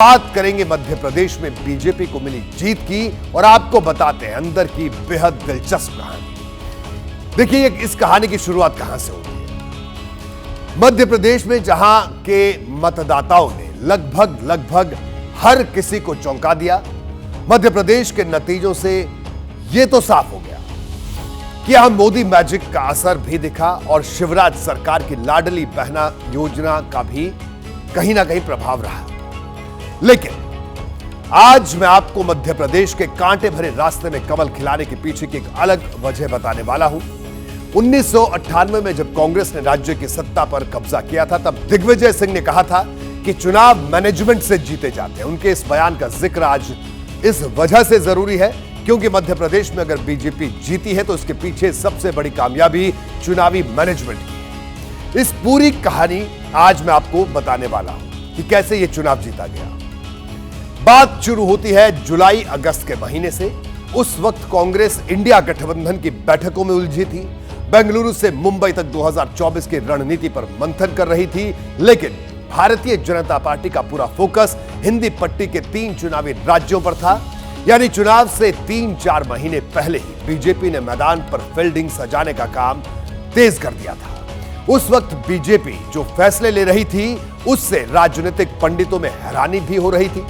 बात करेंगे मध्य प्रदेश में बीजेपी को मिली जीत की और आपको बताते हैं अंदर की बेहद दिलचस्प कहानी। देखिए इस कहानी की शुरुआत कहां से होती है। मध्य प्रदेश में जहां के मतदाताओं ने लगभग हर किसी को चौंका दिया, मध्य प्रदेश के नतीजों से यह तो साफ हो गया कि यहां मोदी मैजिक का असर भी दिखा और शिवराज सरकार की लाडली बहना योजना का भी कहीं ना कहीं प्रभाव रहा। लेकिन आज मैं आपको मध्य प्रदेश के कांटे भरे रास्ते में कमल खिलाने के पीछे की एक अलग वजह बताने वाला हूं। 1998 में जब कांग्रेस ने राज्य की सत्ता पर कब्जा किया था, तब दिग्विजय सिंह ने कहा था कि चुनाव मैनेजमेंट से जीते जाते हैं। उनके इस बयान का जिक्र आज इस वजह से जरूरी है क्योंकि मध्य प्रदेश में अगर बीजेपी जीती है तो इसके पीछे सबसे बड़ी कामयाबी चुनावी मैनेजमेंट की है। इस पूरी कहानी आज मैं आपको बताने वाला हूं कि कैसे यह चुनाव जीता गया। बात शुरू होती है जुलाई अगस्त के महीने से। उस वक्त कांग्रेस इंडिया गठबंधन की बैठकों में उलझी थी, बेंगलुरु से मुंबई तक 2024 की रणनीति पर मंथन कर रही थी। लेकिन भारतीय जनता पार्टी का पूरा फोकस हिंदी पट्टी के 3 चुनावी राज्यों पर था। यानी चुनाव से 3-4 महीने पहले ही बीजेपी ने मैदान पर फील्डिंग सजाने का काम तेज कर दिया था। उस वक्त बीजेपी जो फैसले ले रही थी उससे राजनीतिक पंडितों में हैरानी भी हो रही थी।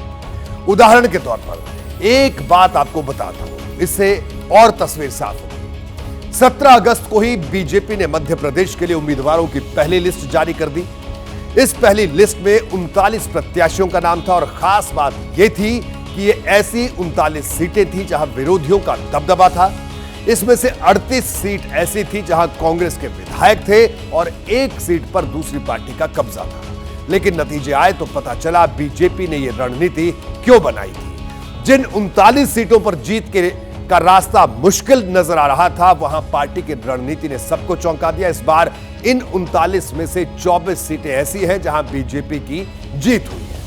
उदाहरण के तौर पर एक बात आपको बताता हूं, इससे और तस्वीर साफ होगी। 17 अगस्त को ही बीजेपी ने मध्य प्रदेश के लिए उम्मीदवारों की पहली लिस्ट जारी कर दी। इस पहली लिस्ट में 39 प्रत्याशियों का नाम था और खास बात यह थी कि ये ऐसी 39 सीटें थी जहां विरोधियों का दबदबा था। इसमें से 38 सीट ऐसी थी जहां कांग्रेस के विधायक थे और 1 सीट पर दूसरी पार्टी का कब्जा था। लेकिन नतीजे आए तो पता चला बीजेपी ने यह रणनीति क्यों बनाई थी। जिन 39 सीटों पर जीत का रास्ता मुश्किल नजर आ रहा था, वहां पार्टी की रणनीति ने सबको चौंका दिया। इस बार इन 39 में से 24 सीटें ऐसी हैं जहां बीजेपी की जीत हुई है।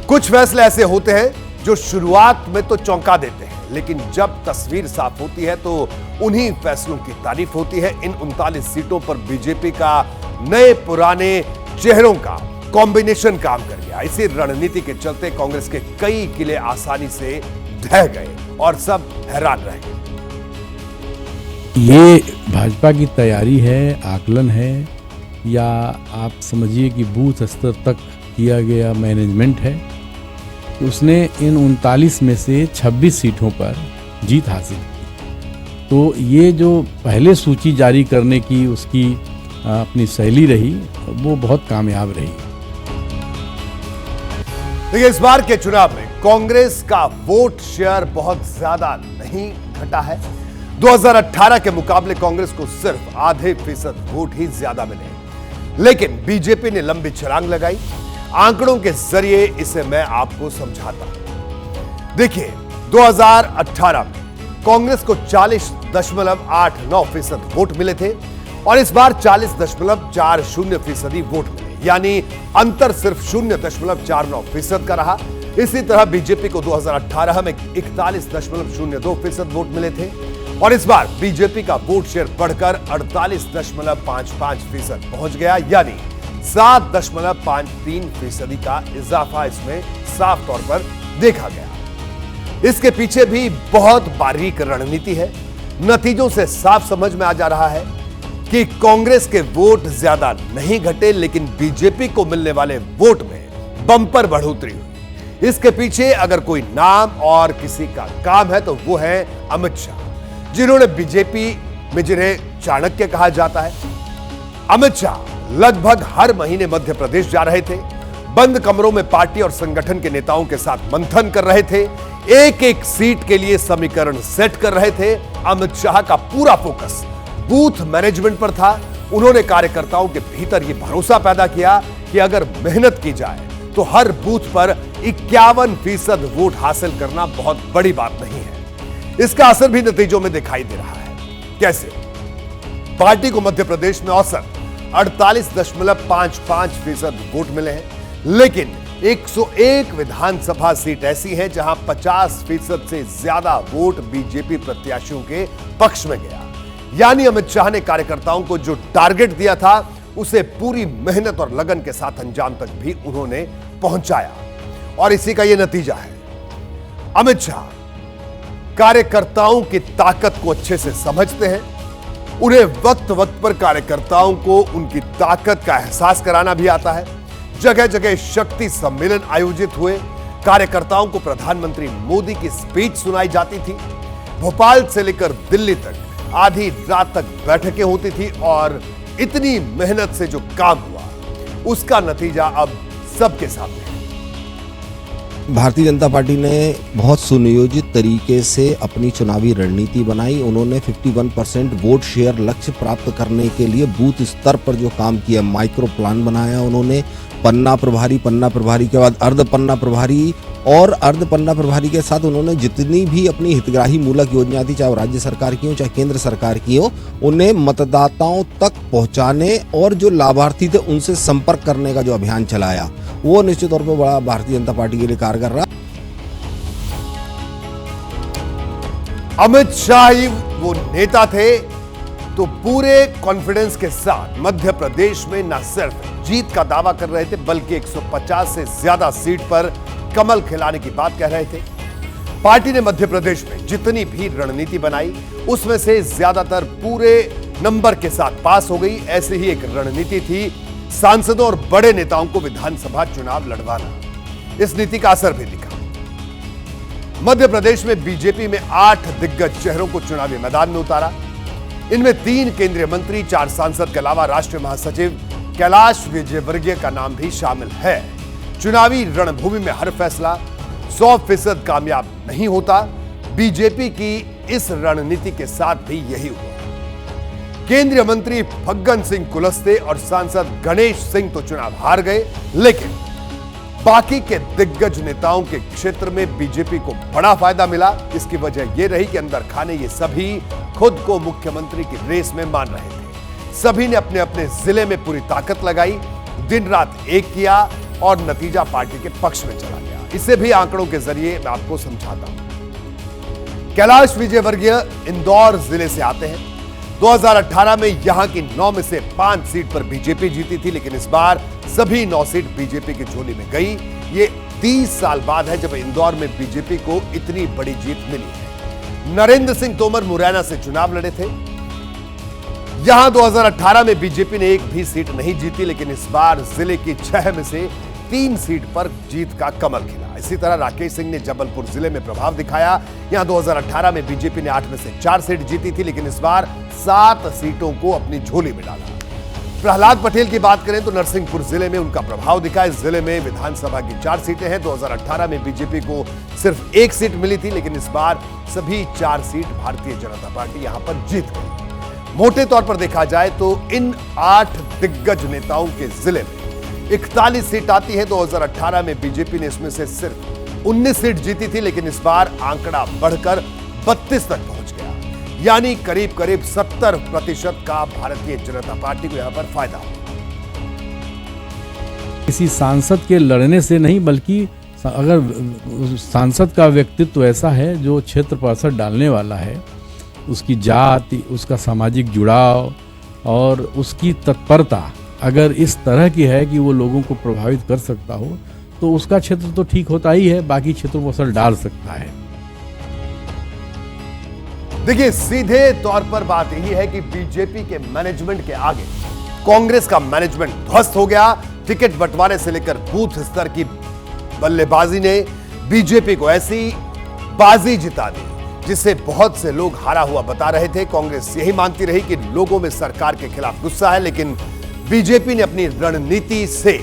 कुछ फैसले ऐसे होते हैं जो शुरुआत में तो चौंका देते हैं, लेकिन जब तस्वीर साफ होती है तो उन्हीं फैसलों की तारीफ होती है। इन 39 सीटों पर बीजेपी का नए पुराने चेहरों का कॉम्बिनेशन काम कर गया। इसी रणनीति के चलते कांग्रेस के कई किले आसानी से ढह गए और सब हैरान रह गए। ये भाजपा की तैयारी है, आकलन है, या आप समझिए कि बूथ स्तर तक किया गया मैनेजमेंट है। उसने इन 39 में से 26 सीटों पर जीत हासिल की। तो ये जो पहले सूची जारी करने की उसकी अपनी शैली रही, वो बहुत कामयाब रही। देखिए इस बार के चुनाव में कांग्रेस का वोट शेयर बहुत ज्यादा नहीं घटा है। 2018 के मुकाबले कांग्रेस को सिर्फ आधे फीसद वोट ही ज्यादा मिले। लेकिन बीजेपी ने लंबी छलांग लगाई। आंकड़ों के जरिए इसे मैं आपको समझाता हूं। देखिए 2018 में कांग्रेस को 40.89% वोट मिले थे और इस बार 40.40% वोट मिले, यानी अंतर सिर्फ 0.49% का रहा। इसी तरह बीजेपी को 2018 में 41.02% वोट मिले थे और इस बार बीजेपी का वोट शेयर बढ़कर 48.55% पहुंच गया, यानी 7.53% का इजाफा इसमें साफ तौर पर देखा गया। इसके पीछे भी बहुत बारीक रणनीति है। नतीजों से साफ समझ में आ जा रहा है कि कांग्रेस के वोट ज्यादा नहीं घटे, लेकिन बीजेपी को मिलने वाले वोट में बंपर बढ़ोतरी हुई। इसके पीछे अगर कोई नाम और किसी का काम है तो वो है अमित शाह, जिन्होंने बीजेपी में जिन्हें चाणक्य कहा जाता है। अमित शाह लगभग हर महीने मध्य प्रदेश जा रहे थे, बंद कमरों में पार्टी और संगठन के नेताओं के साथ मंथन कर रहे थे, एक सीट के लिए समीकरण सेट कर रहे थे। अमित शाह का पूरा फोकस बूथ मैनेजमेंट पर था। उन्होंने कार्यकर्ताओं के भीतर यह भरोसा पैदा किया कि अगर मेहनत की जाए तो हर बूथ पर 51% वोट हासिल करना बहुत बड़ी बात नहीं है। इसका असर भी नतीजों में दिखाई दे रहा है। कैसे? पार्टी को मध्य प्रदेश में औसत 48.55% वोट मिले हैं, लेकिन 101 विधानसभा सीट ऐसी हैं जहां 50% से ज्यादा वोट बीजेपी प्रत्याशियों के पक्ष में गया। यानी अमित शाह ने कार्यकर्ताओं को जो टारगेट दिया था उसे पूरी मेहनत और लगन के साथ अंजाम तक भी उन्होंने पहुंचाया। और इसी का यह नतीजा है। अमित शाह कार्यकर्ताओं की ताकत को अच्छे से समझते हैं। उन्हें वक्त वक्त पर कार्यकर्ताओं को उनकी ताकत का एहसास कराना भी आता है। जगह जगह शक्ति सम्मेलन आयोजित हुए, कार्यकर्ताओं को प्रधानमंत्री मोदी की स्पीच सुनाई जाती थी। भोपाल से लेकर दिल्ली तक आधी रात तक बैठकें होती थी और इतनी मेहनत से जो काम हुआ उसका नतीजा अब सबके सामने है। भारतीय जनता पार्टी ने बहुत सुनियोजित तरीके से अपनी चुनावी रणनीति बनाई। उन्होंने 51% वोट शेयर लक्ष्य प्राप्त करने के लिए बूथ स्तर पर जो काम किया, माइक्रो प्लान बनाया उन्होंने। पन्ना प्रभारी के बाद अर्ध पन्ना प्रभारी और अर्ध पन्ना प्रभारी के साथ उन्होंने जितनी भी अपनी हितग्राही मूलक योजना थी, चाहे राज्य सरकार की हो चाहे केंद्र सरकार की हो, उन्हें मतदाताओं तक पहुंचाने और जो लाभार्थी थे उनसे संपर्क करने का जो अभियान चलाया, वो निश्चित तौर पर बड़ा भारतीय जनता पार्टी के लिए कारगर रहा। अमित शाह ही वो नेता थे तो पूरे कॉन्फिडेंस के साथ मध्य प्रदेश में न सिर्फ जीत का दावा कर रहे थे बल्कि 150 से ज्यादा सीट पर कमल खिलाने की बात कह रहे थे। पार्टी ने मध्य प्रदेश में जितनी भी रणनीति बनाई उसमें से ज्यादातर पूरे नंबर के साथ पास हो गई। ऐसी ही एक रणनीति थी सांसदों और बड़े नेताओं को विधानसभा चुनाव लड़वाना। इस नीति का असर भी दिखा। मध्य प्रदेश में बीजेपी में 8 दिग्गज चेहरों को चुनावी मैदान में उतारा। इनमें 3 केंद्रीय मंत्री, 4 सांसद के अलावा राष्ट्रीय महासचिव कैलाश विजयवर्गीय का नाम भी शामिल है। चुनावी रणभूमि में हर फैसला 100% कामयाब नहीं होता। बीजेपी की इस रणनीति के साथ भी यही हुआ। केंद्रीय मंत्री फग्गन सिंह कुलस्ते और सांसद गणेश सिंह तो चुनाव हार गए, लेकिन बाकी के दिग्गज नेताओं के क्षेत्र में बीजेपी को बड़ा फायदा मिला। इसकी वजह यह रही कि अंदर खाने ये सभी खुद को मुख्यमंत्री की रेस में मान रहे थे। सभी ने अपने अपने जिले में पूरी ताकत लगाई, दिन रात एक किया और नतीजा पार्टी के पक्ष में चला गया। इसे भी आंकड़ों के जरिए मैं आपको समझाता हूं। कैलाश विजयवर्गीय इंदौर जिले से आते हैं। 2018 में यहां की 9 में से 5 सीट पर बीजेपी जीती थी, लेकिन इस बार सभी 9 सीट बीजेपी की झोली में गई। ये 30 साल बाद है जब इंदौर में बीजेपी को इतनी बड़ी जीत मिली है। नरेंद्र सिंह तोमर मुरैना से चुनाव लड़े थे। यहां 2018 में बीजेपी ने एक भी सीट नहीं जीती, लेकिन इस बार जिले की 6 में से 3 सीट पर जीत का कमल खिला। इसी तरह राकेश सिंह ने जबलपुर जिले में प्रभाव दिखाया। यहां 2018 में बीजेपी ने 8 में से 4 सीट जीती थी, लेकिन इस बार 7 सीटों को अपनी झोली में डाला। प्रहलाद पटेल की बात करें तो नरसिंहपुर जिले में उनका प्रभाव दिखा। इस जिले में विधानसभा की 4 सीटें हैं। 2018 में बीजेपी को सिर्फ 1 सीट मिली थी, लेकिन इस बार सभी 4 सीट भारतीय जनता पार्टी यहां पर जीत गई। मोटे तौर पर देखा जाए तो इन 8 दिग्गज नेताओं के जिले में 41 सीट आती है। 2018 में बीजेपी ने इसमें से सिर्फ 19 सीट जीती थी, लेकिन इस बार आंकड़ा बढ़कर 32 तक पहुंच गया। यानी करीब करीब 70% का भारतीय जनता पार्टी को यहां पर फायदा हुआ। किसी सांसद के लड़ने से नहीं, बल्कि अगर सांसद का व्यक्तित्व ऐसा है जो क्षेत्र पर असर डालने वाला है, उसकी जाति, उसका सामाजिक जुड़ाव और उसकी तत्परता अगर इस तरह की है कि वो लोगों को प्रभावित कर सकता हो, तो उसका क्षेत्र तो ठीक होता ही है, बाकी क्षेत्रों पर असर डाल सकता है। देखिए, सीधे तौर पर बात यही है कि बीजेपी के मैनेजमेंट के आगे कांग्रेस का मैनेजमेंट ध्वस्त हो गया। टिकट बंटवारे से लेकर बूथ स्तर की बल्लेबाजी ने बीजेपी को ऐसी बाजी जिता दी जिससे बहुत से लोग हारा हुआ बता रहे थे। कांग्रेस यही मानती रही कि लोगों में सरकार के खिलाफ गुस्सा है, लेकिन बीजेपी ने अपनी रणनीति से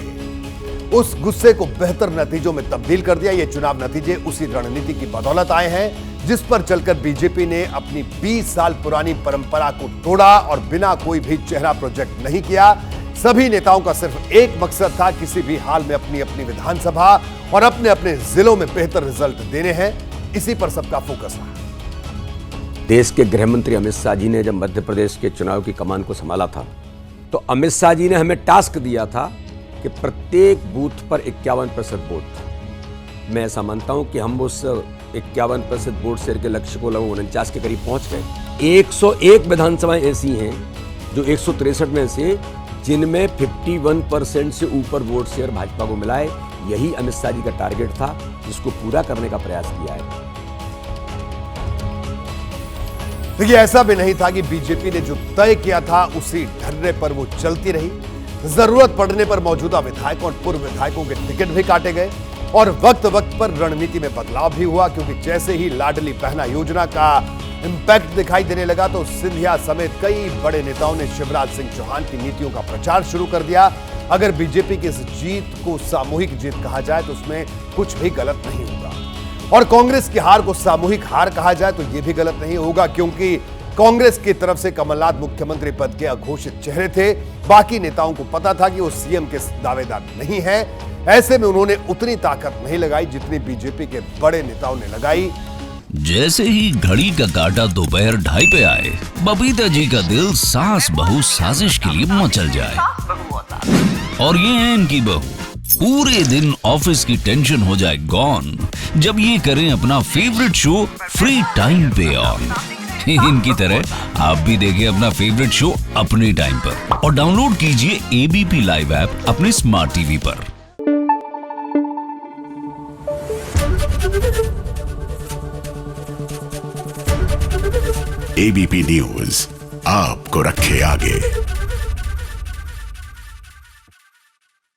उस गुस्से को बेहतर नतीजों में तब्दील कर दिया। ये चुनाव नतीजे उसी रणनीति की बदौलत आए हैं जिस पर चलकर बीजेपी ने अपनी 20 साल पुरानी परंपरा को तोड़ा और बिना कोई भी चेहरा प्रोजेक्ट नहीं किया। सभी नेताओं का सिर्फ एक मकसद था, किसी भी हाल में अपनी अपनी विधानसभा और अपने अपने जिलों में बेहतर रिजल्ट देने हैं। इसी पर सबका फोकस रहा। देश के गृह मंत्री अमित शाह जी ने जब मध्य प्रदेश के चुनाव की कमान को संभाला था, तो अमित शाह जी ने हमें टास्क दिया था कि प्रत्येक बूथ पर 51% वोट। मैं ऐसा मानता हूं कि हम उस 51% वोट शेयर के लक्ष्य को लगभग 49 के करीब पहुंच गए। 101 विधानसभाएं ऐसी हैं जो 163 में से जिनमें 51% से ऊपर वोट शेयर भाजपा को मिला है। यही अमित शाह जी का टारगेट था, जिसको पूरा करने का प्रयास किया है। देखिए, ऐसा भी नहीं था कि बीजेपी ने जो तय किया था उसी ढर्रे पर वो चलती रही। जरूरत पड़ने पर मौजूदा विधायकों और पूर्व विधायकों के टिकट भी काटे गए और वक्त वक्त पर रणनीति में बदलाव भी हुआ, क्योंकि जैसे ही लाडली बहना योजना का इंपैक्ट दिखाई देने लगा तो सिंधिया समेत कई बड़े नेताओं ने शिवराज सिंह चौहान की नीतियों का प्रचार शुरू कर दिया। अगर बीजेपी की इस जीत को सामूहिक जीत कहा जाए तो उसमें कुछ भी गलत नहीं होगा, और कांग्रेस की हार को सामूहिक हार कहा जाए तो यह भी गलत नहीं होगा, क्योंकि कांग्रेस की तरफ से कमलनाथ मुख्यमंत्री पद के अघोषित चेहरे थे। बाकी नेताओं को पता था कि वो सीएम के दावेदार नहीं है। ऐसे में उन्होंने उतनी ताकत नहीं लगाई जितनी बीजेपी के बड़े नेताओं ने लगाई। जैसे ही घड़ी का काटा दोपहर 2:30 पे आए, बबीता जी का दिल सास बहू साजिश के लिए मचल जाए। और ये है इनकी बहू, पूरे दिन ऑफिस की टेंशन हो जाए गॉन जब ये करें अपना फेवरेट शो फ्री टाइम पे ऑन। इनकी तरह आप भी देखिए अपना फेवरेट शो अपने टाइम पर और डाउनलोड कीजिए एबीपी लाइव ऐप अपने स्मार्ट टीवी पर। एबीपी न्यूज आपको रखे आगे।